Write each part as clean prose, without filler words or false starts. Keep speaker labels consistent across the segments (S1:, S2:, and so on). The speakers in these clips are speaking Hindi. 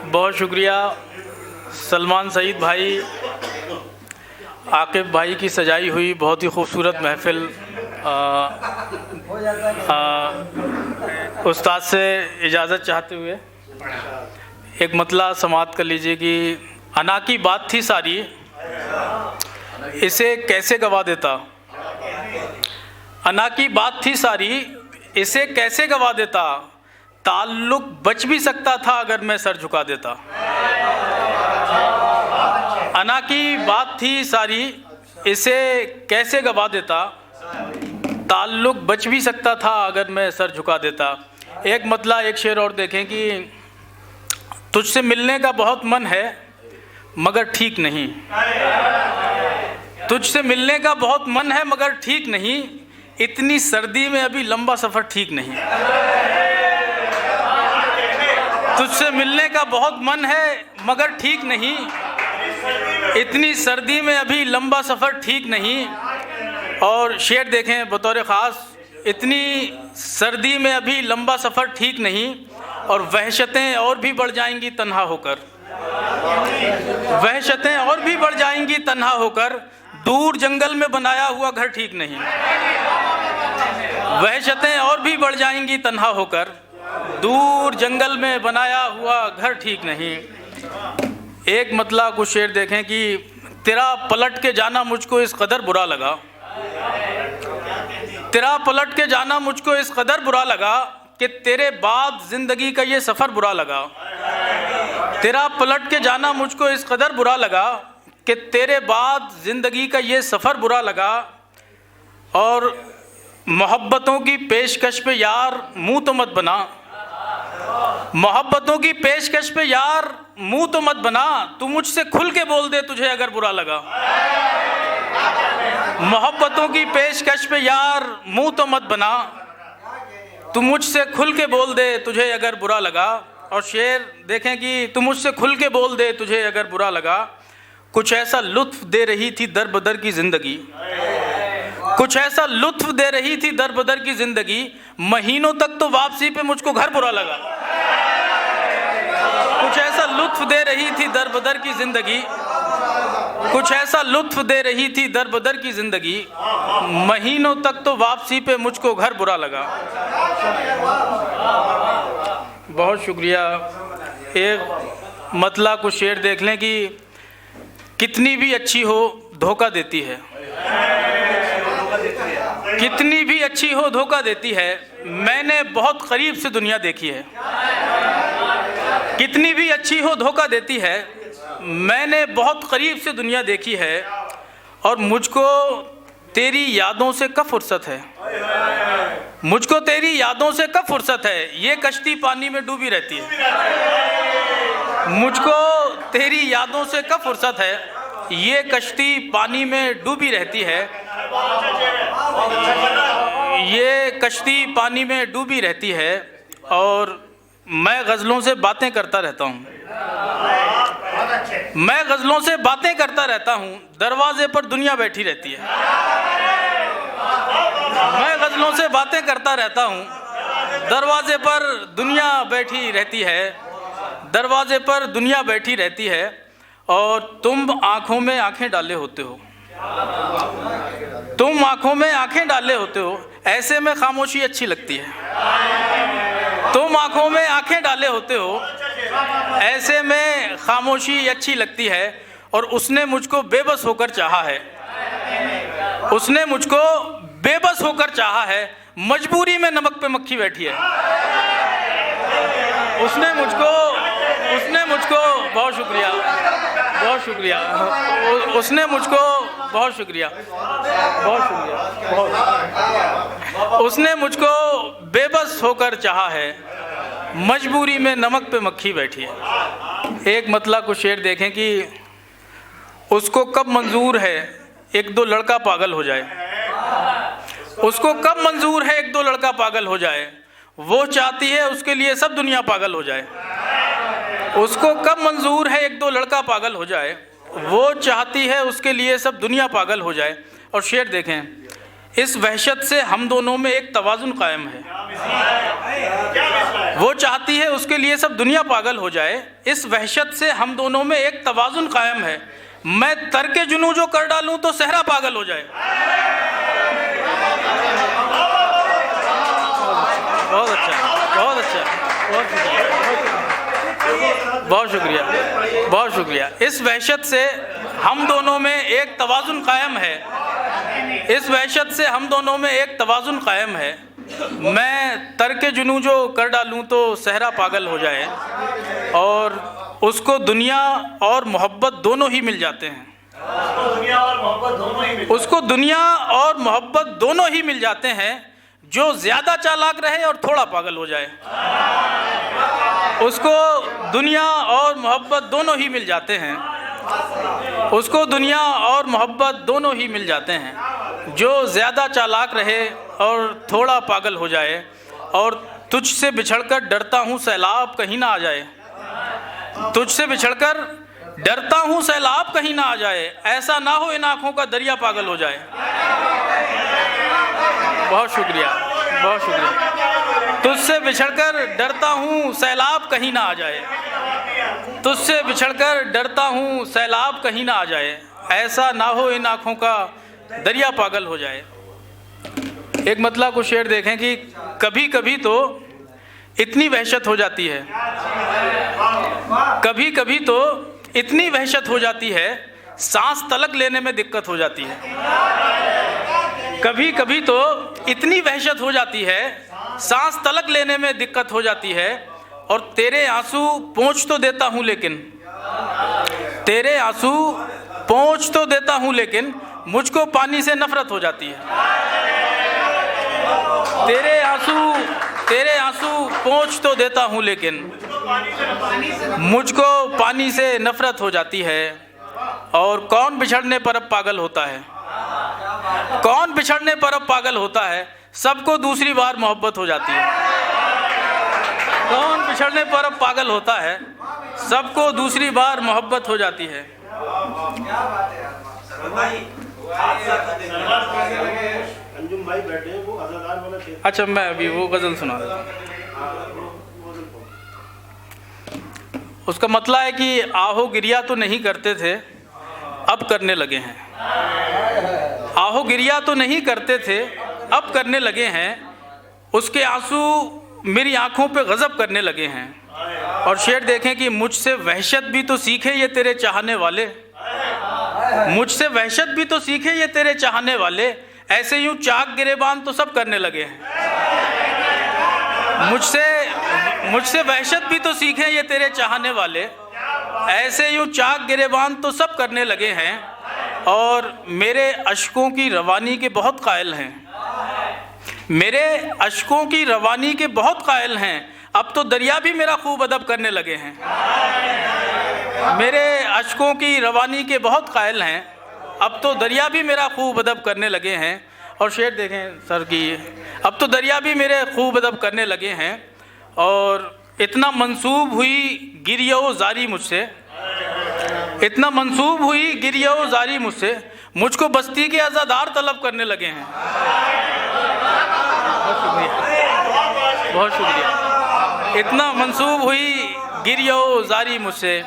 S1: बहुत शुक्रिया सलमान सईद भाई, आकिब भाई की सजाई हुई बहुत ही खूबसूरत महफ़िल। उस्ताद से इजाज़त चाहते हुए एक मतला समाअत कर लीजिए कि अना की बात थी सारी, इसे कैसे गवा देता। अना की बात थी सारी, इसे कैसे गवा देता। ताल्लुक बच भी सकता था अगर मैं सर झुका देता। अना की बात थी सारी, इसे कैसे गवा देता। ताल्लुक बच भी सकता था अगर मैं सर झुका देता। एक मतला एक शेर और देखें कि तुझसे मिलने का बहुत मन है मगर ठीक नहीं। तुझसे मिलने का बहुत मन है मगर ठीक नहीं। इतनी सर्दी में अभी लंबा सफ़र ठीक नहीं। तुझसे मिलने का बहुत मन है मगर ठीक नहीं। इतनी सर्दी में अभी लंबा सफ़र ठीक नहीं। और शेर देखें बतौर ख़ास, इतनी सर्दी में अभी लंबा सफ़र ठीक नहीं और वहशतें और भी बढ़ जाएंगी तन्हा होकर। वहशतें और भी बढ़ जाएंगी तन्हा होकर। दूर जंगल में बनाया हुआ घर ठीक नहीं। वहशतें और भी बढ़ जाएंगी तन्हा होकर। दूर जंगल में बनाया हुआ घर ठीक नहीं। एक मतला कुछ शेर देखें कि तेरा पलट के जाना मुझको इस कदर बुरा लगा। तेरा पलट के जाना मुझको इस कदर बुरा लगा कि तेरे बाद ज़िंदगी का ये सफ़र बुरा लगा। तेरा पलट के जाना मुझको इस कदर बुरा लगा कि तेरे बाद ज़िंदगी का ये सफ़र बुरा लगा। और मोहब्बतों की पेशकश पे यार मुँह तो मत बना। मोहब्बतों की पेशकश पे यार मुँह तो मत बना। तू मुझसे खुल के बोल दे तुझे अगर बुरा लगा। मोहब्बतों की पेशकश पे यार मुँह तो मत बना। तू मुझसे खुल के बोल दे तुझे अगर बुरा लगा। और शेर देखें कि तू मुझसे खुल के बोल दे तुझे अगर बुरा लगा। कुछ ऐसा लुत्फ़ दे रही थी दर बदर की ज़िंदगी। कुछ ऐसा लुत्फ़ दे रही थी दर बदर की ज़िंदगी। महीनों तक तो वापसी पे मुझको घर बुरा लगा। कुछ ऐसा लुत्फ़ दे रही थी दर बदर की ज़िंदगी। कुछ ऐसा लुत्फ़ दे रही थी दर बदर की ज़िंदगी। महीनों तक तो वापसी पे मुझको घर बुरा लगा। बहुत शुक्रिया। एक मतला कुछ शेर देख लें कि कितनी भी अच्छी हो धोखा देती है। कितनी भी अच्छी हो धोखा देती है। मैंने बहुत करीब से दुनिया देखी है। कितनी भी अच्छी हो धोखा देती है। मैंने बहुत करीब से दुनिया देखी है। और मुझको तेरी यादों से कब फुर्सत है। मुझको तेरी यादों से कब फुर्सत है। ये कश्ती पानी में डूबी रहती है। मुझको तेरी यादों से कब फुर्सत है। ये कश्ती पानी में डूबी रहती है। ये कश्ती पानी में डूबी रहती है। और मैं गज़लों से बातें करता रहता हूँ। मैं गज़लों से बातें करता रहता हूँ। दरवाजे पर दुनिया बैठी रहती है। मैं गज़लों से बातें करता रहता हूँ। दरवाजे पर दुनिया बैठी रहती है। दरवाजे पर दुनिया बैठी रहती है। और तुम आँखों में आँखें डाले होते हो। तुम आँखों में आँखें डाले होते हो। ऐसे में खामोशी अच्छी लगती है। तुम आँखों में आँखें डाले होते हो। ऐसे में खामोशी अच्छी लगती है। और उसने मुझको बेबस होकर चाहा है। उसने मुझको बेबस होकर चाहा है। मजबूरी में नमक पे मक्खी बैठी है। उसने मुझको बहुत शुक्रिया, बहुत शुक्रिया। उसने मुझको बहुत शुक्रिया, बहुत शुक्रिया, बहुत। उसने मुझको बेबस होकर चाहा है। मजबूरी में नमक पे मक्खी बैठी है। एक मतला कुछ शेर देखें कि उसको कब मंजूर है एक दो लड़का पागल हो जाए। उसको कब मंजूर है एक दो लड़का पागल हो जाए। वो चाहती है उसके लिए सब दुनिया पागल हो जाए। उसको कब मंजूर है एक दो लड़का पागल हो जाए। वो चाहती है उसके लिए सब दुनिया पागल हो जाए। और शेर देखें, इस वहशत से हम दोनों में एक तवाज़ुन कायम है। वो चाहती है उसके लिए सब दुनिया पागल हो जाए। इस वहशत से हम दोनों में एक तवाज़ुन कायम है। मैं तर्के जुनू जो कर डालूं तो सहरा पागल हो जाए। बहुत अच्छा, बहुत अच्छा, बहुत शुक्रिया, बहुत शुक्रिया। इस वहशत से हम दोनों में एक तवाज़ुन कायम है। इस वहशत से हम दोनों में एक तवाज़ुन कायम है। मैं तर्के जुनू जो कर डालूं तो सहरा पागल हो जाए, और उसको दुनिया और मोहब्बत दोनों ही मिल जाते हैं। उसको दुनिया और मोहब्बत दोनों ही मिल जाते हैं। जो ज़्यादा चालाक रहे और थोड़ा पागल हो जाए, उसको दुनिया और मोहब्बत दोनों ही मिल जाते हैं। उसको दुनिया और मोहब्बत दोनों ही मिल जाते हैं। जो ज़्यादा चालाक रहे और थोड़ा पागल हो जाए, और तुझसे बिछड़कर डरता हूँ सैलाब कहीं ना आ जाए। तुझसे बिछड़कर डरता हूँ सैलाब कहीं ना आ जाए, ऐसा ना हो इन आँखों का दरिया पागल हो जाए। बहुत शुक्रिया, बहुत शुक्रिया। तुझसे बिछड़कर डरता हूँ सैलाब कहीं ना आ जाए। तुझसे बिछड़कर डरता हूँ सैलाब कहीं ना आ जाए, ऐसा ना हो इन आँखों का दरिया पागल हो जाए। एक मतलब को शेर देखें कि कभी कभी तो इतनी वहशत हो जाती है, कभी कभी तो इतनी वहशत हो जाती है, सांस तलक लेने में दिक्कत हो जाती है। कभी कभी तो इतनी वहशत हो जाती है, सांस तलक लेने में दिक्कत हो जाती है। और तेरे आंसू पोंछ तो देता हूँ लेकिन, तेरे आंसू पोंछ तो देता हूँ लेकिन मुझको पानी से नफरत हो जाती है। तेरे आंसू पोंछ तो देता हूँ लेकिन मुझको पानी से नफरत हो जाती है। और कौन बिछड़ने पर अब पागल होता है, कौन बिछड़ने पर अब पागल होता है, सबको दूसरी बार मोहब्बत हो जाती है। कौन बिछड़ने पर अब पागल होता है, सबको दूसरी बार मोहब्बत हो जाती है। अच्छा, मैं अभी वो गज़ल सुना देता हूँ। उसका मतलब है कि आहो गिरिया तो नहीं करते थे, अब करने लगे हैं। आहो गिरिया तो नहीं करते थे, अब करने लगे हैं। उसके आंसू मेरी आंखों पे गज़ब करने लगे हैं। और शेर देखें कि मुझसे वहशत भी तो सीखे ये तेरे चाहने वाले, मुझसे वहशत भी तो सीखे ये तेरे चाहने वाले, ऐसे यूं चाक गिरेबान तो सब करने लगे हैं। मुझसे वहशत भी तो सीखे ये तेरे चाहने वाले, ऐसे यूं चाक गिरेबान तो सब करने लगे हैं। और मेरे अश्कों की रवानी के बहुत कायल हैं, मेरे अश्कों की रवानी के बहुत कायल हैं। अब तो दरिया भी मेरा खूब अदब करने लगे हैं। मेरे अश्कों की रवानी के बहुत कायल हैं, अब तो दरिया भी मेरा खूब अदब करने लगे हैं। और शेर देखें सर की, अब तो दरिया भी मेरे खूब अदब करने लगे हैं। और इतना मंसूब हुई गिरियो जारी मुझसे, इतना मंसूब हुई गिरियो जारी मुझसे, मुझको बस्ती के आज़ादार तलब करने लगे हैं। बहुत शुक्रिया, बहुत शुक्रिया। इतना मंसूब हुई गिरियो जारी मुझसे,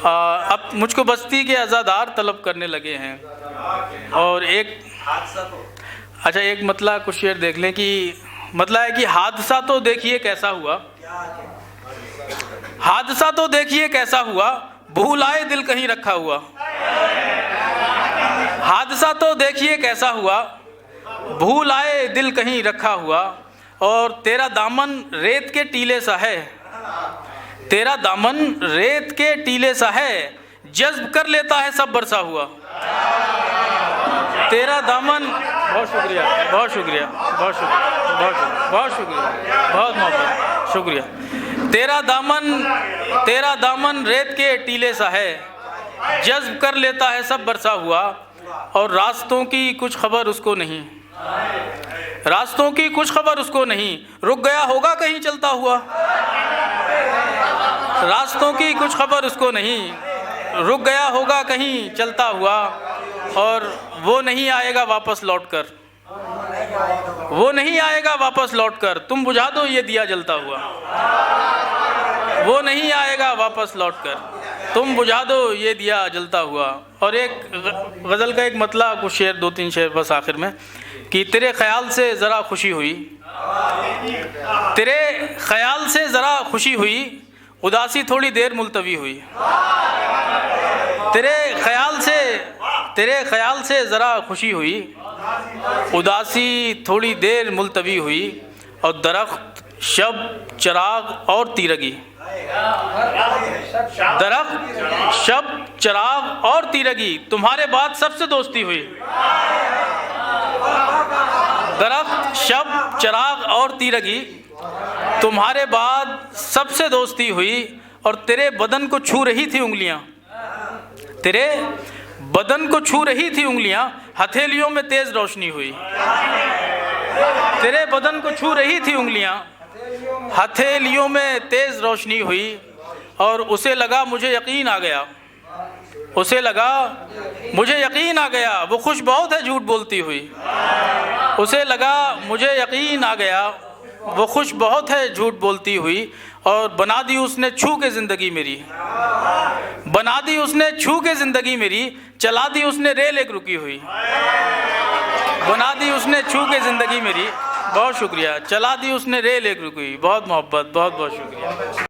S1: अब मुझको बस्ती के आज़ादार तलब करने लगे हैं। और एक अच्छा, एक मतलब कुछ शेर देख लें कि मतलब है कि हादसा तो देखिए कैसा हुआ, हादसा तो देखिए कैसा हुआ, भूल आए दिल कहीं रखा हुआ। हादसा तो देखिए कैसा हुआ, भूल आए दिल कहीं रखा हुआ। और तेरा दामन रेत के टीले सा है, तेरा दामन रेत के टीले सा है, जज्ब कर लेता है सब बरसा हुआ। तेरा दामन, बहुत शुक्रिया, बहुत शुक्रिया, बहुत शुक्रिया, बहुत शुक्रिया, बहुत मोहब्बत, शुक्रिया। तेरा दामन रेत के टीले सा है, जज्ब कर लेता है सब बरसा हुआ। और रास्तों की कुछ खबर उसको नहीं, रास्तों की कुछ खबर उसको नहीं, रुक गया होगा कहीं चलता हुआ। रास्तों की कुछ खबर उसको नहीं, रुक गया होगा कहीं चलता हुआ। और वो नहीं आएगा वापस लौटकर, वो नहीं आएगा वापस लौटकर, तुम बुझा दो ये दिया जलता हुआ। वो नहीं आएगा वापस लौटकर, तुम बुझा दो ये दिया जलता हुआ। और एक गज़ल का एक मतला, कुछ शेर, 2-3 शेर बस आखिर में, कि तेरे ख्याल से ज़रा खुशी हुई, तेरे ख्याल से ज़रा खुशी हुई, उदासी थोड़ी देर मुलतवी हुई। तेरे ख्याल से ज़रा खुशी हुई, उदासी थोड़ी देर मुलतवी हुई। और दरख्त, शब, चिराग और तीरगी, दरख्त, शब, चिराग और तीरगी, तुम्हारे बाद सबसे दोस्ती हुई। दरख्त, शब, चिराग और तीरगी, तुम्हारे बाद सबसे दोस्ती हुई। और तेरे बदन को छू रही थी उंगलियां, तेरे बदन को छू रही थी उंगलियां, हथेलियों में तेज रोशनी हुई। तेरे बदन को छू रही थी उंगलियां, हथेलियों में तेज रोशनी हुई। और उसे लगा मुझे यकीन आ गया, उसे लगा मुझे यकीन आ गया, वो खुश बहुत है झूठ बोलती हुई। उसे लगा मुझे यकीन आ गया, वो खुश बहुत है झूठ बोलती हुई। और बना दी उसने छू के ज़िंदगी मेरी, बना दी उसने छू के ज़िंदगी मेरी, चला दी उसने रेल एक रुकी हुई। बना दी उसने छू के ज़िंदगी मेरी, बहुत शुक्रिया, चला दी उसने रेल एक रुकी हुई। बहुत मोहब्बत, बहुत बहुत शुक्रिया।